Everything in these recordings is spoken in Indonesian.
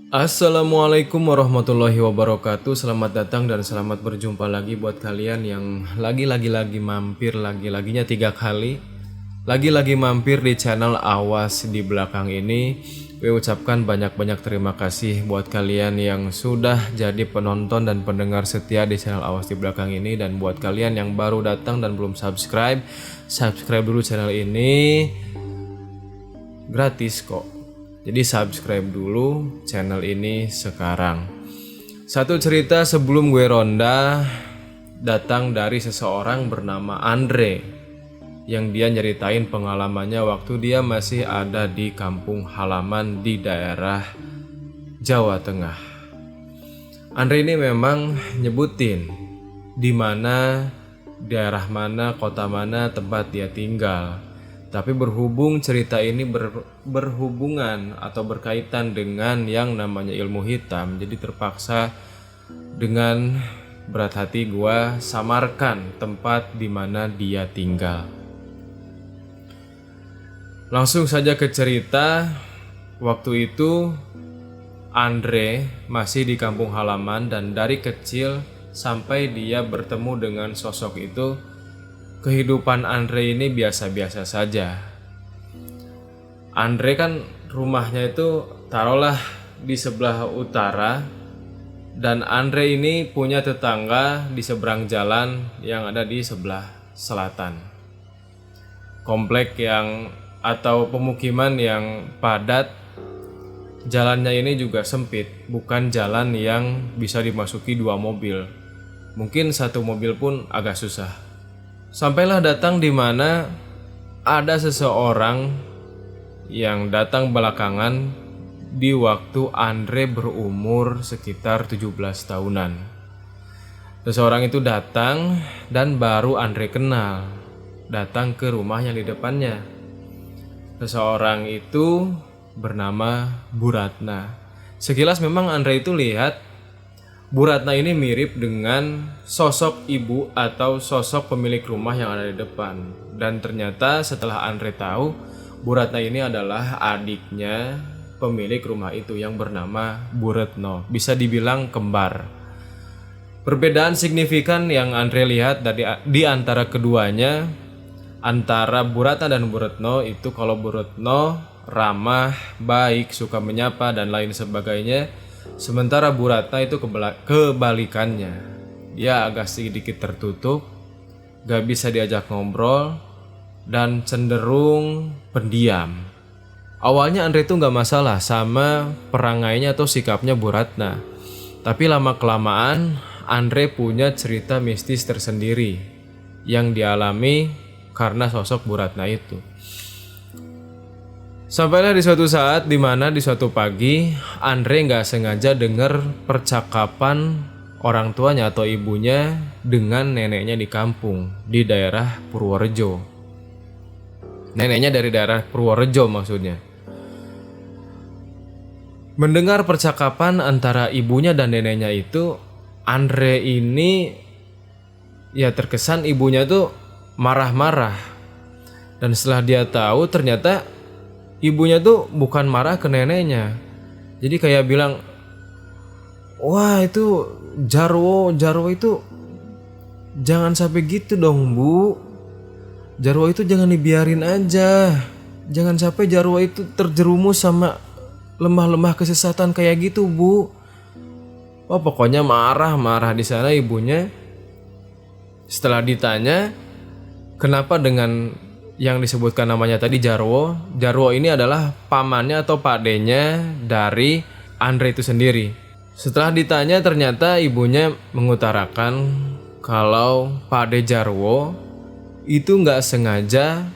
Assalamualaikum warahmatullahi wabarakatuh. Selamat datang dan selamat berjumpa lagi buat kalian yang lagi mampir, lagi-laginya 3 kali lagi mampir di channel Awas di belakang ini. Gue ucapkan banyak-banyak terima kasih buat kalian yang sudah jadi penonton dan pendengar setia di channel Awas di belakang ini. Dan buat kalian yang baru datang dan belum subscribe dulu channel ini, gratis kok. Jadi subscribe dulu channel ini sekarang. Satu cerita sebelum gue ronda datang dari seseorang bernama Andre, yang dia nyeritain pengalamannya waktu dia masih ada di kampung halaman di daerah Jawa Tengah. Andre ini memang nyebutin di mana, daerah mana, kota mana tempat dia tinggal. Tapi berhubung cerita ini berhubungan atau berkaitan dengan yang namanya ilmu hitam, jadi terpaksa dengan berat hati gua samarkan tempat di mana dia tinggal. Langsung saja ke cerita. Waktu itu Andre masih di kampung halaman dan dari kecil sampai dia bertemu dengan sosok itu, kehidupan Andre ini biasa-biasa saja. Andre kan rumahnya itu taruhlah di sebelah utara, dan Andre ini punya tetangga di seberang jalan yang ada di sebelah selatan. Komplek yang atau pemukiman yang padat, jalannya ini juga sempit, bukan jalan yang bisa dimasuki 2 mobil. Mungkin 1 mobil pun agak susah. Sampailah datang di mana ada seseorang yang datang belakangan di waktu Andre berumur sekitar 17 tahunan. Seseorang itu datang dan baru Andre kenal, datang ke rumah yang di depannya. Seseorang itu bernama Bu Ratna. Sekilas memang Andre itu lihat Bu Ratna ini mirip dengan sosok ibu atau sosok pemilik rumah yang ada di depan. Dan ternyata setelah Andre tahu, Bu Ratna ini adalah adiknya pemilik rumah itu yang bernama Bu Retno. Bisa dibilang kembar. Perbedaan signifikan yang Andre lihat di antara keduanya, antara Bu Ratna dan Bu Retno itu, kalau Bu Retno ramah, baik, suka menyapa dan lain sebagainya. Sementara Bu Ratna itu kebalikannya. Dia agak sedikit tertutup, gak bisa diajak ngobrol, dan cenderung pendiam. Awalnya Andre itu gak masalah sama perangainya atau sikapnya Bu Ratna. Tapi lama-kelamaan Andre punya cerita mistis tersendiri yang dialami karena sosok Bu Ratna itu. Sampailah di suatu saat dimana di suatu pagi Andre nggak sengaja dengar percakapan orang tuanya atau ibunya dengan neneknya di kampung di daerah Purworejo. Neneknya dari daerah Purworejo maksudnya. Mendengar percakapan antara ibunya dan neneknya itu, Andre ini ya terkesan ibunya tuh marah-marah. Dan setelah dia tahu ternyata ibunya tuh bukan marah ke neneknya. Jadi kayak bilang, wah itu Jarwo itu jangan sampai gitu dong Bu. Jarwo itu jangan dibiarin aja. Jangan sampai Jarwo itu terjerumus sama lemah-lemah kesesatan kayak gitu Bu. Oh pokoknya marah di sana ibunya. Setelah ditanya kenapa dengan yang disebutkan namanya tadi Jarwo ini adalah pamannya atau pakdenya dari Andre itu sendiri. Setelah ditanya ternyata ibunya mengutarakan kalau Pakde Jarwo itu nggak sengaja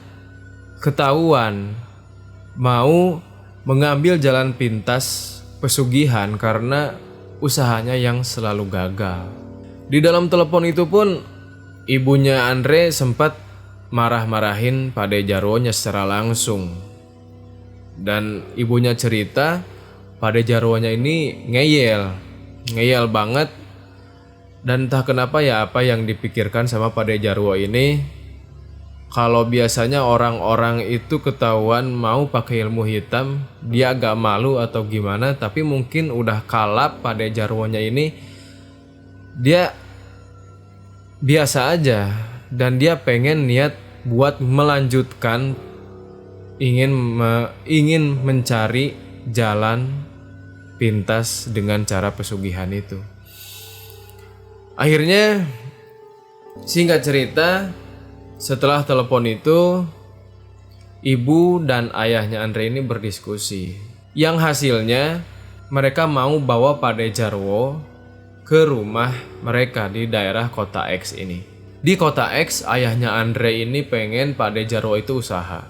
ketahuan mau mengambil jalan pintas pesugihan karena usahanya yang selalu gagal. Di dalam telepon itu pun ibunya Andre sempat marah-marahin Pakde Jarwonya secara langsung. Dan ibunya cerita Pakde Jarwonya ini ngeyel banget. Dan entah kenapa ya apa yang dipikirkan sama Pakde Jarwo ini, Kalau biasanya orang-orang itu ketahuan mau pakai ilmu hitam, dia agak malu atau gimana, tapi mungkin udah kalap pada Jarwonya ini, dia biasa aja dan dia pengen niat buat melanjutkan, ingin mencari jalan pintas dengan cara pesugihan itu. Akhirnya singkat cerita, setelah telepon itu, ibu dan ayahnya Andre ini berdiskusi. Yang hasilnya mereka mau bawa Pade Jarwo ke rumah mereka di daerah kota X ini. Di kota X, ayahnya Andre ini pengen Pade Jarwo itu usaha.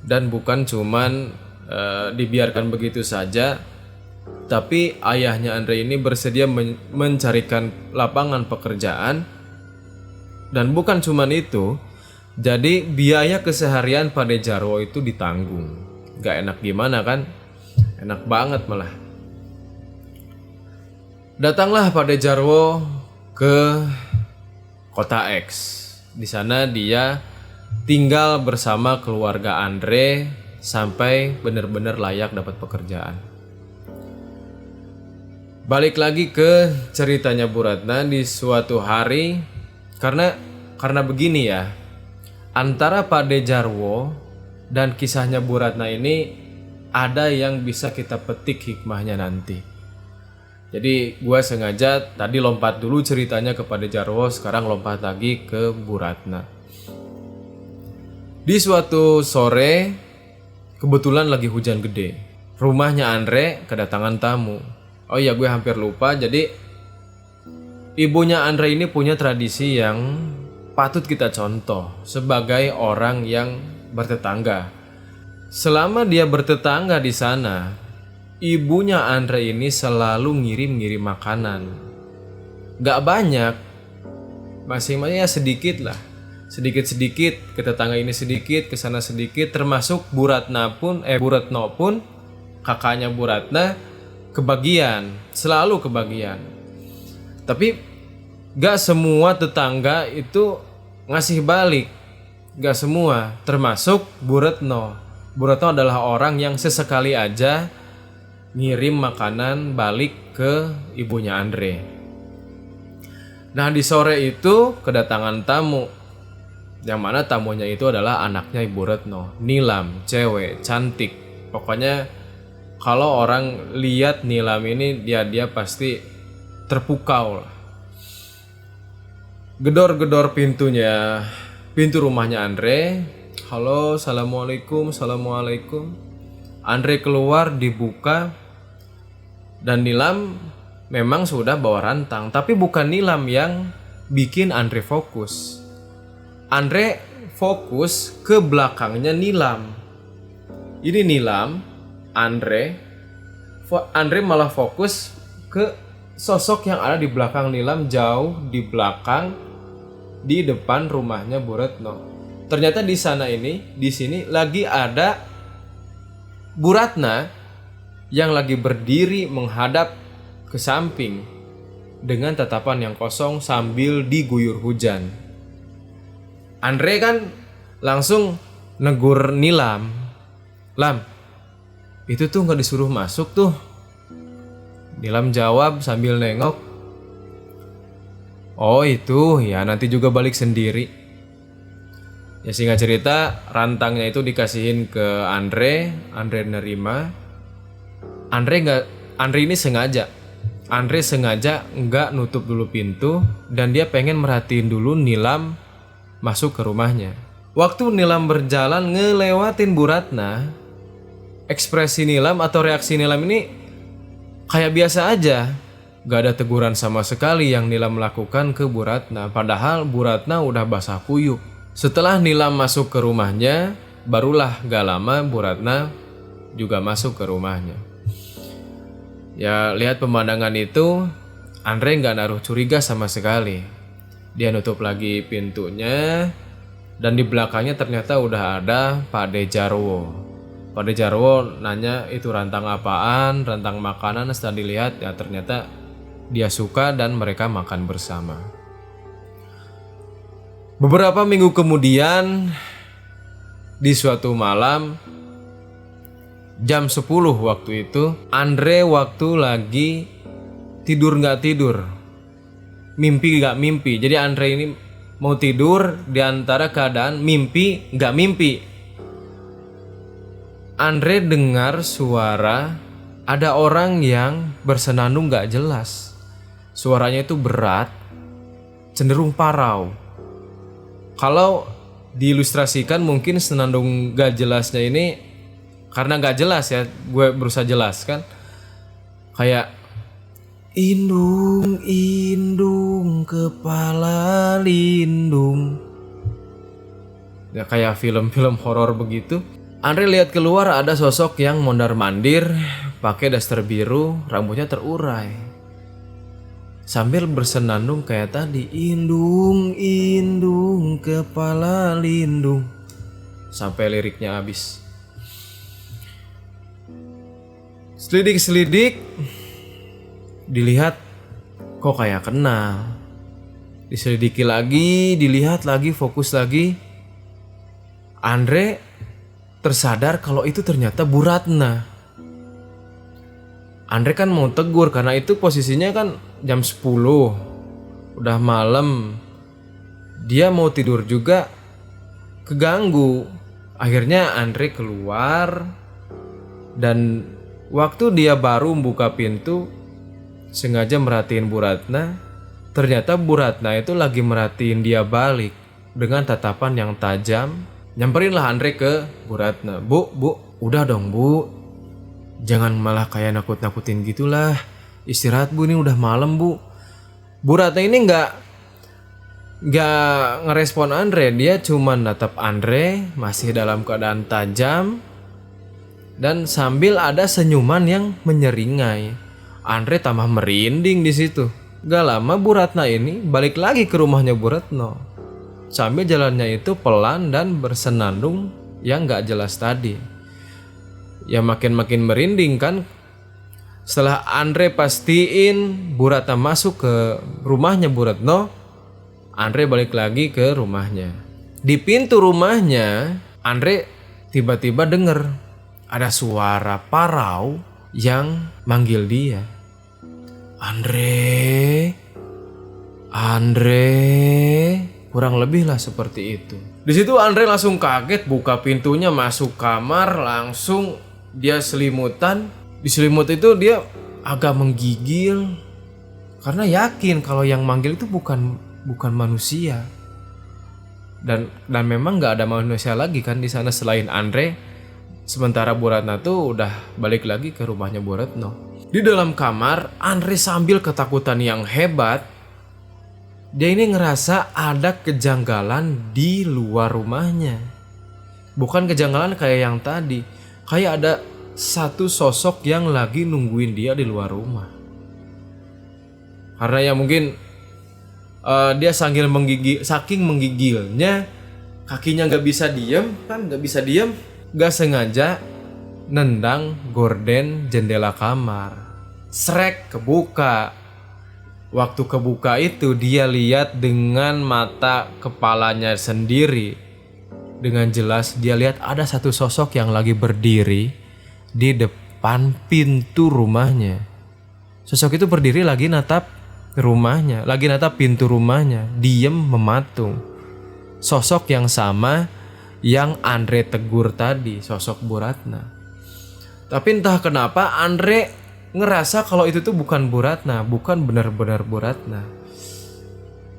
Dan bukan cuman dibiarkan begitu saja, tapi ayahnya Andre ini bersedia mencarikan lapangan pekerjaan. Dan bukan cuman itu, jadi biaya keseharian Pade Jarwo itu ditanggung. Gak enak gimana kan? Enak banget malah. Datanglah Pade Jarwo ke kota X. Di sana dia tinggal bersama keluarga Andre sampai benar-benar layak dapat pekerjaan. Balik lagi ke ceritanya Bu Ratna di suatu hari, karena begini ya. Antara Pade Jarwo dan kisahnya Bu Ratna ini ada yang bisa kita petik hikmahnya nanti. Jadi gue sengaja tadi lompat dulu ceritanya ke Pade Jarwo, sekarang lompat lagi ke Bu Ratna. Di suatu sore, kebetulan lagi hujan gede. Rumahnya Andre kedatangan tamu. Oh iya, gue hampir lupa. Jadi ibunya Andre ini punya tradisi yang patut kita contoh sebagai orang yang bertetangga. Selama dia bertetangga di sana, ibunya Andre ini selalu ngirim-ngirim makanan. Gak banyak, masing-masing ya sedikit lah. Sedikit-sedikit, ke tetangga ini sedikit, ke sana sedikit, termasuk Bu Retno pun kakaknya Bu Ratna kebagian, selalu kebagian. Tapi gak semua tetangga itu ngasih balik. Gak semua, termasuk Bu Retno. Bu Retno adalah orang yang sesekali aja ngirim makanan balik ke ibunya Andre. Nah, di sore itu kedatangan tamu, yang mana tamunya itu adalah anaknya Ibu Retno, Nilam, cewek cantik. Pokoknya kalau orang lihat Nilam ini, dia pasti terpukau lah. Gedor-gedor pintunya, pintu rumahnya Andre. Halo, assalamualaikum, assalamualaikum. Andre keluar, dibuka, dan Nilam memang sudah bawa rantang. Tapi bukan Nilam yang bikin Andre fokus. Andre fokus ke belakangnya Nilam. Ini Nilam, Andre malah fokus ke sosok yang ada di belakang Nilam, jauh di belakang, di depan rumahnya Bu Retno. Ternyata di sini lagi ada Bu Ratna yang lagi berdiri menghadap ke samping dengan tatapan yang kosong sambil diguyur hujan. Andre kan langsung negur Nilam, "Lam, itu tuh nggak disuruh masuk tuh." Nilam jawab sambil nengok, "Oh itu ya, nanti juga balik sendiri." Ya singkat cerita, rantangnya itu dikasihin ke Andre nerima. Andre ini sengaja nggak nutup dulu pintu, dan dia pengen merhatiin dulu Nilam masuk ke rumahnya. Waktu Nilam berjalan ngelewatin Bu Ratna, ekspresi Nilam atau reaksi Nilam ini kayak biasa aja. Gak ada teguran sama sekali yang Nilam lakukan ke Bu Ratna, padahal Bu Ratna udah basah kuyup. Setelah Nilam masuk ke rumahnya, barulah gak lama Bu Ratna juga masuk ke rumahnya. Ya lihat pemandangan itu, Andre gak naruh curiga sama sekali. Dia nutup lagi pintunya, dan di belakangnya ternyata udah ada Pade Jarwo. Pade Jarwo nanya itu rantang apaan, rantang makanan. Setelah dilihat ya ternyata dia suka dan mereka makan bersama. Beberapa minggu kemudian, di suatu malam jam 10 waktu itu, Andre waktu lagi tidur nggak tidur, mimpi nggak mimpi. Jadi Andre ini mau tidur di antara keadaan mimpi nggak mimpi. Andre dengar suara ada orang yang bersenandung nggak jelas. Suaranya itu berat, cenderung parau. Kalau diilustrasikan mungkin senandung gak jelasnya ini, karena gak jelas ya, gue berusaha jelaskan, kayak indung, indung, kepala lindung. Ya kayak film-film horor begitu. Andre lihat keluar ada sosok yang mondar-mandir, pakai daster biru, rambutnya terurai. Sambil bersenandung kayak tadi, indung, indung, kepala lindung, sampai liriknya habis. Selidik-selidik, dilihat kok kayak kenal. Diselidiki lagi, dilihat lagi, fokus lagi. Andre tersadar kalau itu ternyata Bu Ratna. Andre kan mau tegur karena itu posisinya kan jam 10, udah malam. Dia mau tidur juga keganggu. Akhirnya Andre keluar, dan waktu dia baru membuka pintu, sengaja merhatiin Bu Ratna. Ternyata Bu Ratna itu lagi merhatiin dia balik dengan tatapan yang tajam. Nyamperinlah Andre ke Bu Ratna. Bu, udah dong Bu, jangan malah kayak nakut-nakutin gitulah. Istirahat Bu, ini udah malam Bu. Bu Ratna ini nggak ngerespon Andre. Dia cuma natap Andre masih dalam keadaan tajam, dan sambil ada senyuman yang menyeringai. Andre tambah merinding di situ. Gak lama Bu Ratna ini balik lagi ke rumahnya Bu Retno. Sambil jalannya itu pelan dan bersenandung yang gak jelas tadi. Ya makin merinding kan. Setelah Andre pastiin Bu Ratna masuk ke rumahnya Bu Retno, Andre balik lagi ke rumahnya. Di pintu rumahnya, Andre tiba-tiba denger ada suara parau yang manggil dia. Andre, kurang lebih lah seperti itu. Di situ Andre langsung kaget, buka pintunya, masuk kamar, langsung dia selimutan. Di selimut itu dia agak menggigil karena yakin kalau yang manggil itu bukan manusia. Dan memang nggak ada manusia lagi kan di sana selain Andre. Sementara Bu Ratna tuh udah balik lagi ke rumahnya Bu Retno. Di dalam kamar, Andre sambil ketakutan yang hebat, dia ini ngerasa ada kejanggalan di luar rumahnya. Bukan kejanggalan kayak yang tadi, kayak ada satu sosok yang lagi nungguin dia di luar rumah. Karena ya mungkin dia saking menggigilnya, kakinya nggak bisa diem, gak sengaja nendang gorden jendela kamar. Srek, kebuka. Waktu kebuka itu dia lihat dengan mata kepalanya sendiri. Dengan jelas dia lihat ada satu sosok yang lagi berdiri di depan pintu rumahnya. Sosok itu berdiri lagi natap rumahnya, lagi natap pintu rumahnya, diem mematung. Sosok yang sama yang Andre tegur tadi, sosok Bu Ratna. Tapi entah kenapa Andre ngerasa kalau itu tuh bukan Bu Ratna, bukan benar-benar Bu Ratna.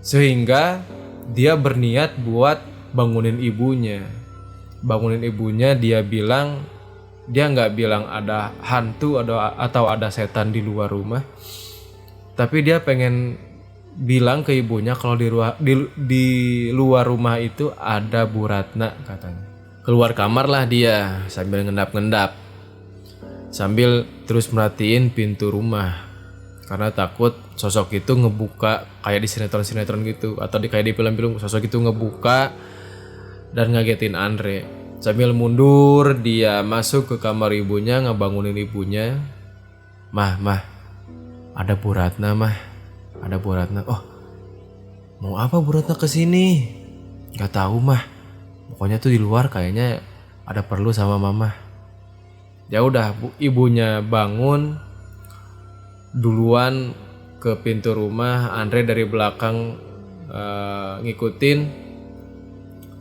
Sehingga dia berniat buat bangunin ibunya. Dia bilang, dia nggak bilang ada hantu atau ada setan di luar rumah. Tapi dia pengen bilang ke ibunya kalau di luar rumah itu ada Bu Ratna katanya. Keluar kamar lah dia sambil ngendap-ngendap, sambil terus merhatiin pintu rumah karena takut sosok itu ngebuka kayak di sinetron gitu, atau kayak di film-film sosok itu ngebuka dan ngagetin Andre. Sambil mundur dia masuk ke kamar ibunya, ngebangunin ibunya. Mah, ada Bu Ratna mah. Ada Bu Ratna. Oh, mau apa Bu Ratna kesini? Gak tahu mah. Pokoknya tuh di luar kayaknya ada perlu sama mama. Ya udah, ibunya bangun duluan ke pintu rumah. Andre dari belakang ngikutin.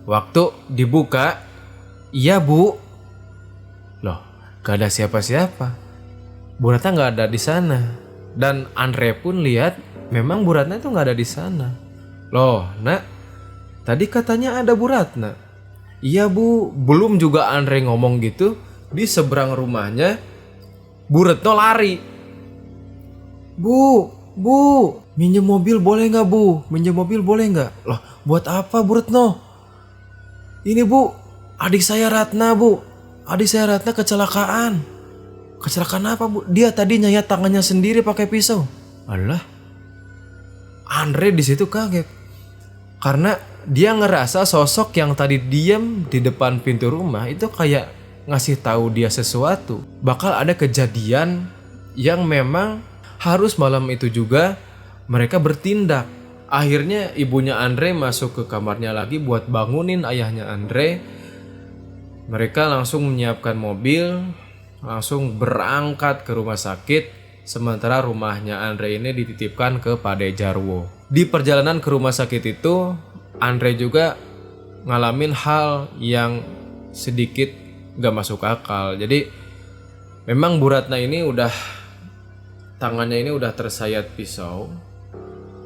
Waktu dibuka, iya bu. Loh, gak ada siapa-siapa. Bu Ratna gak ada di sana. Dan Andre pun lihat memang Bu Ratna itu gak ada di sana. Loh, nak, tadi katanya ada Bu Ratna. Iya bu, belum juga Andre ngomong gitu, di seberang rumahnya Bu Retno lari. Bu, minjem mobil boleh nggak bu? Minjem mobil boleh nggak? Loh, buat apa Bu Retno? Ini bu, adik saya Ratna bu. Adik saya Ratna kecelakaan. Kecelakaan apa bu? Dia tadi nyayat tangannya sendiri pakai pisau. Alah, Andre di situ kaget. Karena dia ngerasa sosok yang tadi diam di depan pintu rumah itu kayak ngasih tahu dia sesuatu. Bakal ada kejadian yang memang harus malam itu juga mereka bertindak. Akhirnya ibunya Andre masuk ke kamarnya lagi buat bangunin ayahnya Andre. Mereka langsung menyiapkan mobil, langsung berangkat ke rumah sakit. Sementara rumahnya Andre ini dititipkan ke Pak Dejarwo. Di perjalanan ke rumah sakit itu Andre juga ngalamin hal yang sedikit gak masuk akal. Jadi memang Bu Ratna ini tangannya ini udah tersayat pisau,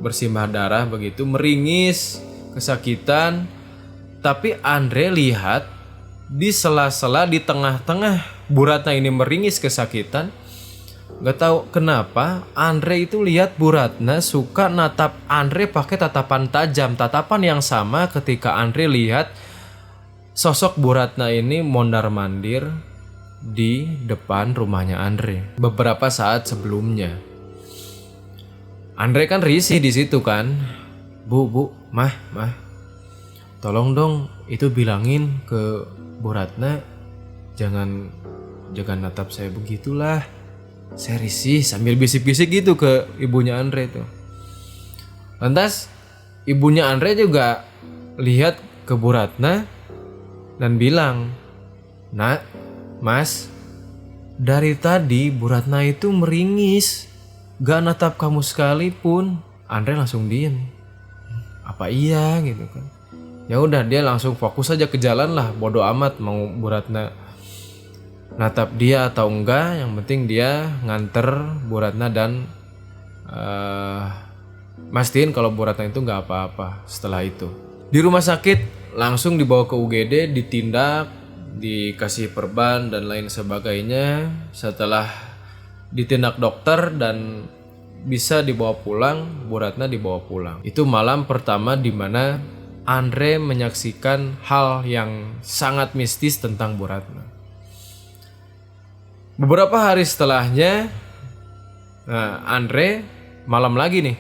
bersimbah darah begitu, meringis, kesakitan. Tapi Andre lihat di sela-sela di tengah-tengah Bu Ratna ini meringis kesakitan. Gak tahu kenapa Andre itu lihat Bu Ratna suka natap Andre pakai tatapan tajam. Tatapan yang sama ketika Andre lihat sosok Bu Ratna ini mondar-mandir di depan rumahnya Andre beberapa saat sebelumnya. Andre kan risih di situ kan. Bu, mah, tolong dong itu bilangin ke Bu Ratna jangan natap saya begitulah. Saya risih, sambil bisik-bisik gitu ke ibunya Andre tuh. Lantas ibunya Andre juga lihat ke Bu Ratna dan bilang, "Nak, Mas, dari tadi Bu Ratna itu meringis, gak natap kamu sekalipun." Andre langsung diem. Apa iya gitu kan? Ya udah, dia langsung fokus aja ke jalan lah, bodo amat mau Bu Ratna natap dia atau enggak, yang penting dia nganter Bu Ratna dan mastiin kalau Bu Ratna itu nggak apa-apa. Setelah itu di rumah sakit langsung dibawa ke UGD, ditindak, dikasih perban dan lain sebagainya. Setelah ditindak dokter dan bisa dibawa pulang, Bu Ratna dibawa pulang. Itu malam pertama di mana Andre menyaksikan hal yang sangat mistis tentang Bu Ratna. Beberapa hari setelahnya, Andre malam lagi nih.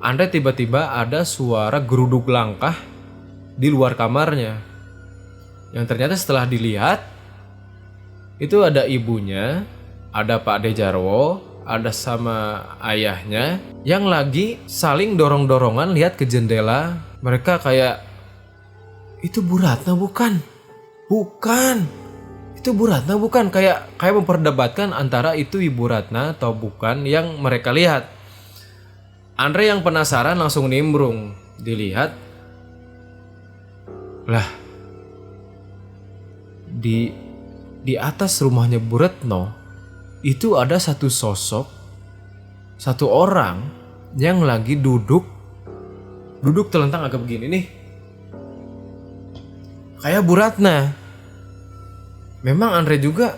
Andre tiba-tiba ada suara geruduk langkah di luar kamarnya. Yang ternyata setelah dilihat, itu ada ibunya, ada Pak Dejarwo, ada sama ayahnya yang lagi saling dorong-dorongan lihat ke jendela. Mereka kayak, itu Bu Ratna bukan? Bukan. Itu Bu Ratna bukan, kayak memperdebatkan antara itu Ibu Ratna atau bukan yang mereka lihat. Andre yang penasaran langsung nimbrung, dilihat. Lah, di atas rumahnya Bu Retno itu ada satu sosok, satu orang yang lagi duduk telentang agak begini nih. Kayak Bu Ratna. Memang Andre juga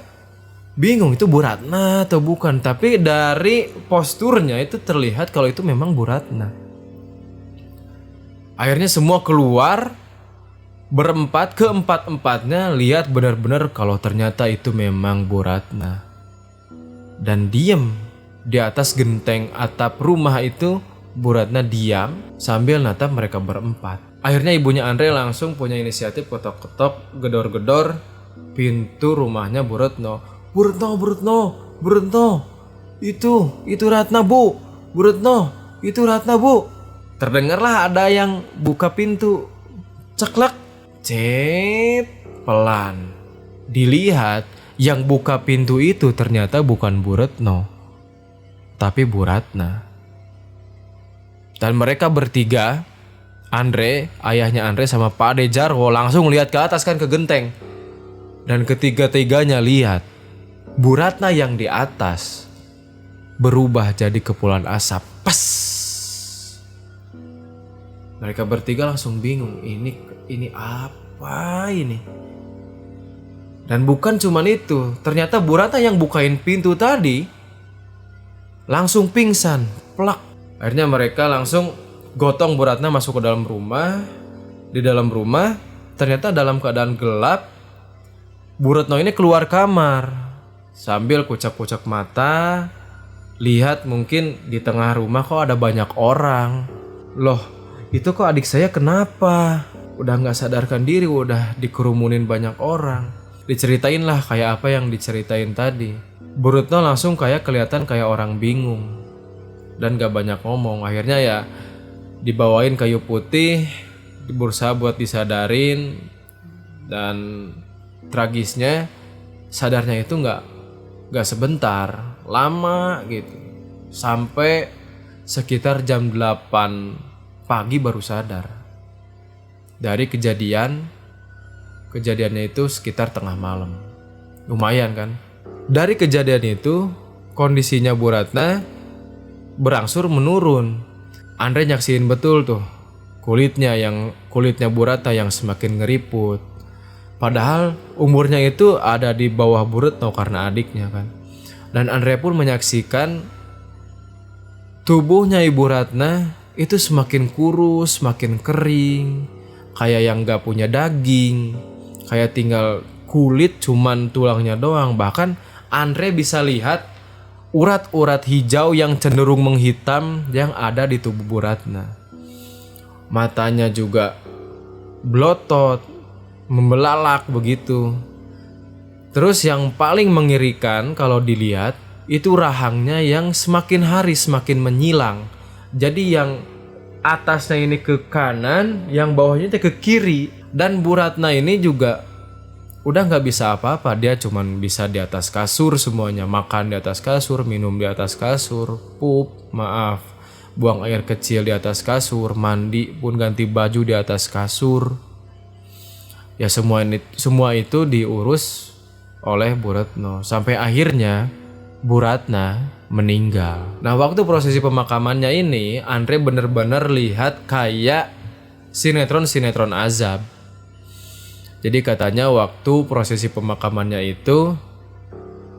bingung itu Bu Ratna atau bukan. Tapi dari posturnya itu terlihat kalau itu memang Bu Ratna. Akhirnya semua keluar berempat, keempat-empatnya lihat benar-benar kalau ternyata itu memang Bu Ratna. Dan diam di atas genteng atap rumah itu. Bu Ratna diam sambil natap mereka berempat. Akhirnya ibunya Andre langsung punya inisiatif ketok-ketok, gedor-gedor pintu rumahnya Bu Retno. Bu Retno, itu Ratna bu. Bu Retno, itu Ratna bu. Terdengarlah ada yang buka pintu. Ceklek, cet, pelan. Dilihat yang buka pintu itu ternyata bukan Bu Retno, tapi Bu Ratna. Dan mereka bertiga, Andre, ayahnya Andre sama Pak Ade Jarwo langsung lihat ke atas kan, ke genteng. Dan ketiga-tiganya lihat Bu Ratna yang di atas berubah jadi kepulan asap. Pes. Mereka bertiga langsung bingung, ini apa ini? Dan bukan cuman itu, ternyata Bu Ratna yang bukain pintu tadi langsung pingsan, plak. Akhirnya mereka langsung gotong Bu Ratna masuk ke dalam rumah. Di dalam rumah ternyata dalam keadaan gelap, Bu Retno ini keluar kamar sambil kucak-kucak mata. Lihat mungkin di tengah rumah kok ada banyak orang. Loh, itu kok adik saya kenapa? Udah gak sadarkan diri, udah dikerumunin banyak orang. Diceritain lah kayak apa yang diceritain tadi. Bu Retno langsung kayak kelihatan kayak orang bingung dan gak banyak ngomong. Akhirnya ya dibawain kayu putih, berusaha buat disadarin. Dan tragisnya sadarnya itu gak sebentar, lama gitu. Sampai sekitar jam 8 pagi baru sadar. Dari kejadiannya itu sekitar tengah malam. Lumayan kan? Dari kejadian itu kondisinya Bu Ratna berangsur menurun. Andre nyaksiin betul tuh kulitnya Bu Ratna yang semakin ngeriput. Padahal umurnya itu ada di bawah Bu Retno karena adiknya kan. Dan Andre pun menyaksikan tubuhnya Ibu Ratna itu semakin kurus, semakin kering, kayak yang gak punya daging, kayak tinggal kulit cuman tulangnya doang. Bahkan Andre bisa lihat urat-urat hijau yang cenderung menghitam yang ada di tubuh Bu Ratna. Matanya juga blotot, membelalak begitu. Terus yang paling mengerikan kalau dilihat itu rahangnya yang semakin hari semakin menyilang. Jadi yang atasnya ini ke kanan, yang bawahnya ke kiri. Dan Bu Ratna ini juga udah gak bisa apa-apa. Dia cuman bisa di atas kasur semuanya. Makan di atas kasur, minum di atas kasur, buang air kecil di atas kasur, mandi pun ganti baju di atas kasur. Ya semua itu diurus oleh Bu Retno. Sampai akhirnya Bu Ratna meninggal. Nah, waktu prosesi pemakamannya ini Andre bener-bener lihat kayak sinetron azab. Jadi katanya waktu prosesi pemakamannya itu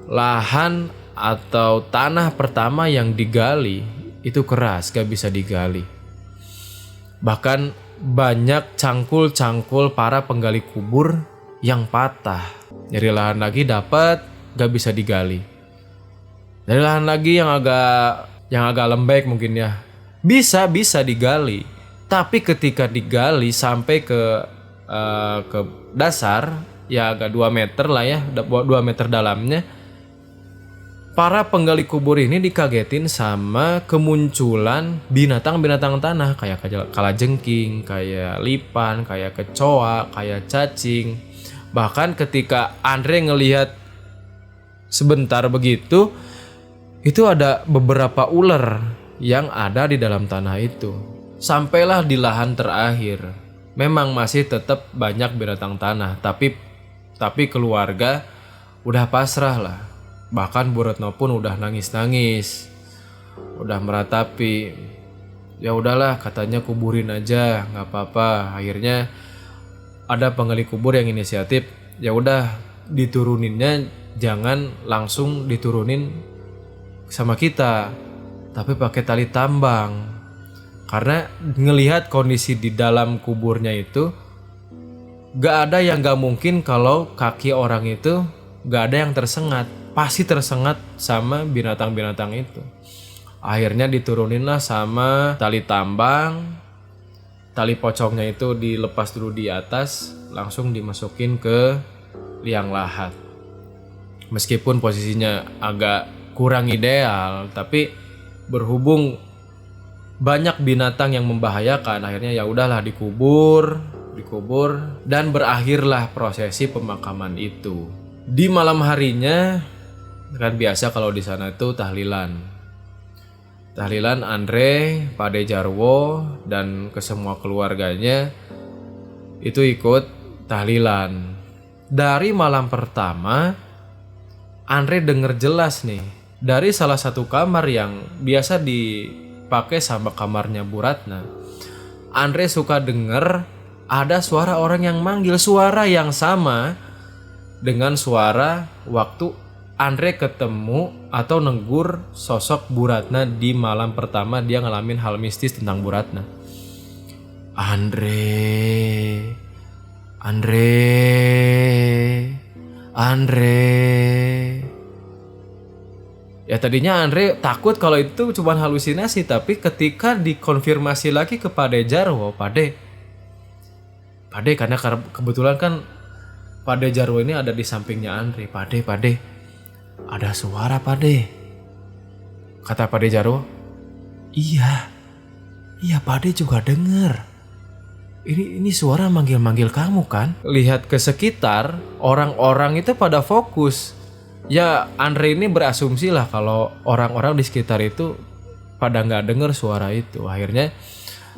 lahan atau tanah pertama yang digali itu keras, gak bisa digali. Bahkan banyak cangkul-cangkul para penggali kubur yang patah. Nyari lahan lagi dapat, gak bisa digali. Dari lahan lagi yang agak lembek mungkin ya, bisa digali. Tapi ketika digali sampai ke dasar, ya agak 2 meter lah ya, 2 meter dalamnya, para penggali kubur ini dikagetin sama kemunculan binatang-binatang tanah kayak kalajengking, kayak lipan, kayak kecoa, kayak cacing. Bahkan ketika Andre ngelihat sebentar begitu, itu ada beberapa ular yang ada di dalam tanah itu. Sampailah di lahan terakhir, memang masih tetap banyak binatang tanah, tapi keluarga udah pasrah lah. Bahkan Bu Retno pun udah nangis-nangis, udah meratapi. Ya udahlah, katanya kuburin aja, nggak apa-apa. Akhirnya ada penggali kubur yang inisiatif, ya udah dituruninnya jangan langsung diturunin sama kita, tapi pakai tali tambang. Karena ngelihat kondisi di dalam kuburnya itu, gak ada yang gak mungkin kalau kaki orang itu gak ada yang tersengat. Pasti tersengat sama binatang-binatang itu. Akhirnya diturunin lah sama tali tambang. Tali pocongnya itu dilepas dulu di atas, langsung dimasukin ke liang lahat. Meskipun posisinya agak kurang ideal, tapi berhubung banyak binatang yang membahayakan, akhirnya ya udahlah dikubur dikubur, dan berakhirlah prosesi pemakaman itu. Di malam harinya kan biasa kalau di sana itu tahlilan Andre, Pade Jarwo, dan ke semua keluarganya itu ikut tahlilan. Dari malam pertama Andre denger jelas nih dari salah satu kamar yang biasa dipakai sama kamarnya Bu Ratna. Andre suka denger ada suara orang yang manggil, suara yang sama dengan suara waktu Andre ketemu atau negur sosok Bu Ratna di malam pertama dia ngalamin hal mistis tentang Bu Ratna. Andre. Ya tadinya Andre takut kalau itu cuma halusinasi, tapi ketika dikonfirmasi lagi ke Pade Jarwo, Pade karena kebetulan kan Pade Jarwo ini ada di sampingnya Andre. Pade, ada suara Pade. Kata Pade Jarwo, iya Pade juga denger. Ini suara manggil-manggil kamu kan? Lihat ke sekitar, orang-orang itu pada fokus. Ya Andre ini berasumsi lah kalau orang-orang di sekitar itu pada nggak dengar suara itu. Akhirnya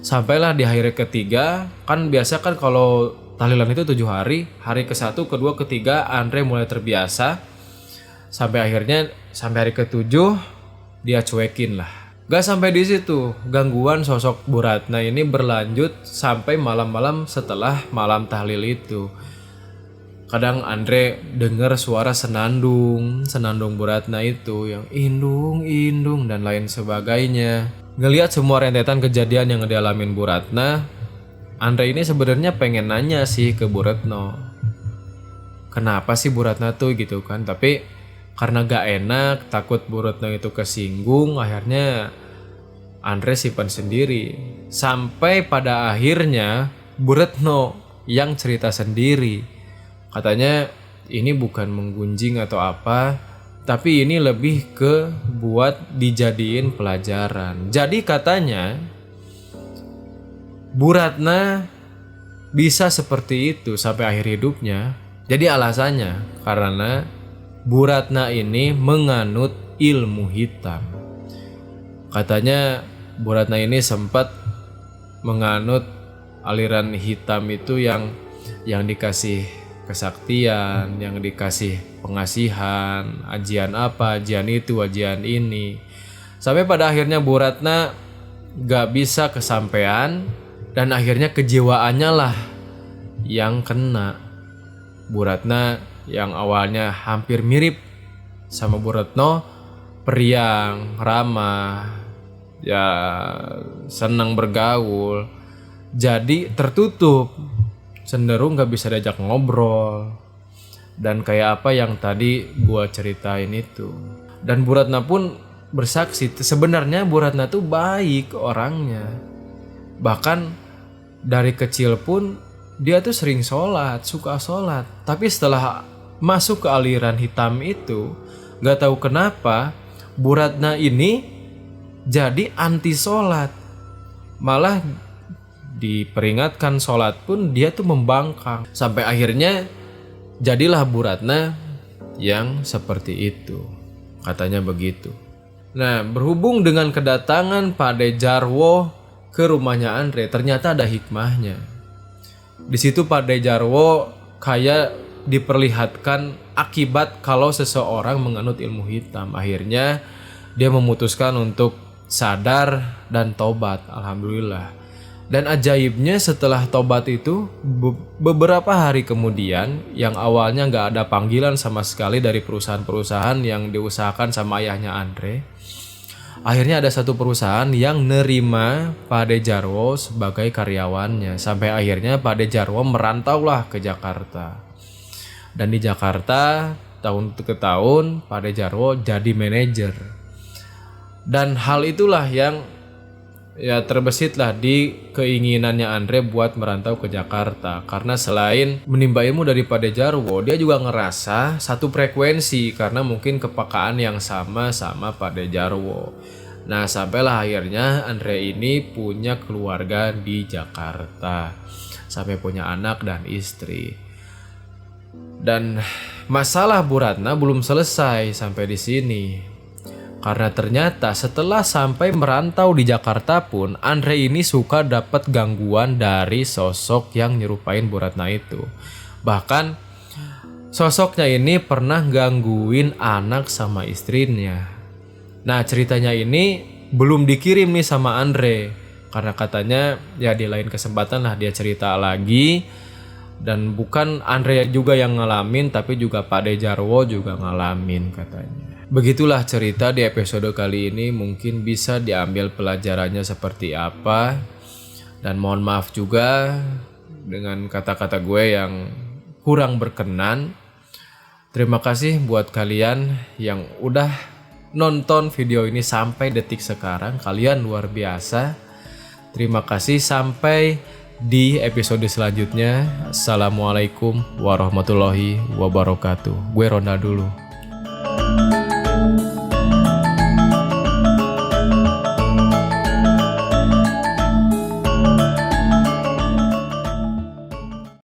sampailah di hari ketiga, kan biasa kan kalau tahlilan itu 7 hari, hari ke-1, ke-2, ke-3 Andre mulai terbiasa. Sampai hari ke-7 dia cuekin lah. Gak sampai di situ, gangguan sosok Bu Ratna ini berlanjut sampai malam-malam setelah malam tahlil itu. Kadang Andre dengar suara senandung Bu Ratna itu yang indung dan lain sebagainya. Ngelihat semua rentetan kejadian yang dialamin Bu Ratna, Andre ini sebenarnya pengen nanya sih ke Bu Retno. Kenapa sih Bu Ratna tuh gitu kan? Tapi karena gak enak, takut Bu Retno itu kesinggung, akhirnya Andre simpan sendiri. Sampai pada akhirnya Bu Retno yang cerita sendiri. Katanya ini bukan menggunjing atau apa, tapi ini lebih ke buat dijadiin pelajaran. Jadi katanya Bu Ratna bisa seperti itu sampai akhir hidupnya. Jadi alasannya karena Bu Ratna ini menganut ilmu hitam. Katanya Bu Ratna ini sempat menganut aliran hitam itu yang dikasih kesaktian, yang dikasih pengasihan, ajian apa, ajian itu, ajian ini. Sampai pada akhirnya Bu Ratna gak bisa kesampaian dan akhirnya kejiwaannya lah yang kena. Bu Ratna yang awalnya hampir mirip sama Bu Retno, periang, ramah, ya senang bergaul, jadi tertutup, cenderung gak bisa diajak ngobrol, dan kayak apa yang tadi gua ceritain itu. Dan Bu Ratna pun bersaksi sebenarnya Bu Ratna tuh baik orangnya, bahkan dari kecil pun dia tuh sering sholat, suka sholat. Tapi setelah masuk ke aliran hitam itu, gak tahu kenapa Bu Ratna ini jadi anti sholat. Malah diperingatkan sholat pun dia tuh membangkang. Sampai akhirnya jadilah Bu Ratna yang seperti itu. Katanya begitu. Nah, berhubung dengan kedatangan Pade Jarwo ke rumahnya Andre, ternyata ada hikmahnya. Di situ Pade Jarwo kayak diperlihatkan akibat kalau seseorang menganut ilmu hitam. Akhirnya dia memutuskan untuk sadar dan tobat. Alhamdulillah. Dan ajaibnya setelah tobat itu, beberapa hari kemudian, yang awalnya gak ada panggilan sama sekali dari perusahaan-perusahaan yang diusahakan sama ayahnya Andre, akhirnya ada satu perusahaan yang nerima Pade Jarwo sebagai karyawannya. Sampai akhirnya Pade Jarwo merantaulah ke Jakarta. Dan di Jakarta tahun ke tahun Pade Jarwo jadi manajer. Dan hal itulah yang ya terbesitlah di keinginannya Andre buat merantau ke Jakarta. Karena selain menimba ilmu dari Pade Jarwo, dia juga ngerasa satu frekuensi karena mungkin kepekaan yang sama Pade Jarwo. Nah, sampailah akhirnya Andre ini punya keluarga di Jakarta. sampai punya anak dan istri. Dan masalah Bu Ratna belum selesai sampai di sini. Karena ternyata setelah sampai merantau di Jakarta pun, Andre ini suka dapat gangguan dari sosok yang nyerupain Bu Ratna itu. Bahkan sosoknya ini pernah gangguin anak sama istrinya. Nah, ceritanya ini belum dikirim nih sama Andre. Karena katanya ya di lain kesempatan lah dia cerita lagi. Dan bukan Andre juga yang ngalamin, tapi juga Pak Dejarwo juga ngalamin katanya. Begitulah cerita di episode kali ini, mungkin bisa diambil pelajarannya seperti apa. Dan mohon maaf juga dengan kata-kata gue yang kurang berkenan. Terima kasih buat kalian yang udah nonton video ini sampai detik sekarang. Kalian luar biasa. Terima kasih, sampai di episode selanjutnya. Assalamualaikum warahmatullahi wabarakatuh. Gue Ronda dulu.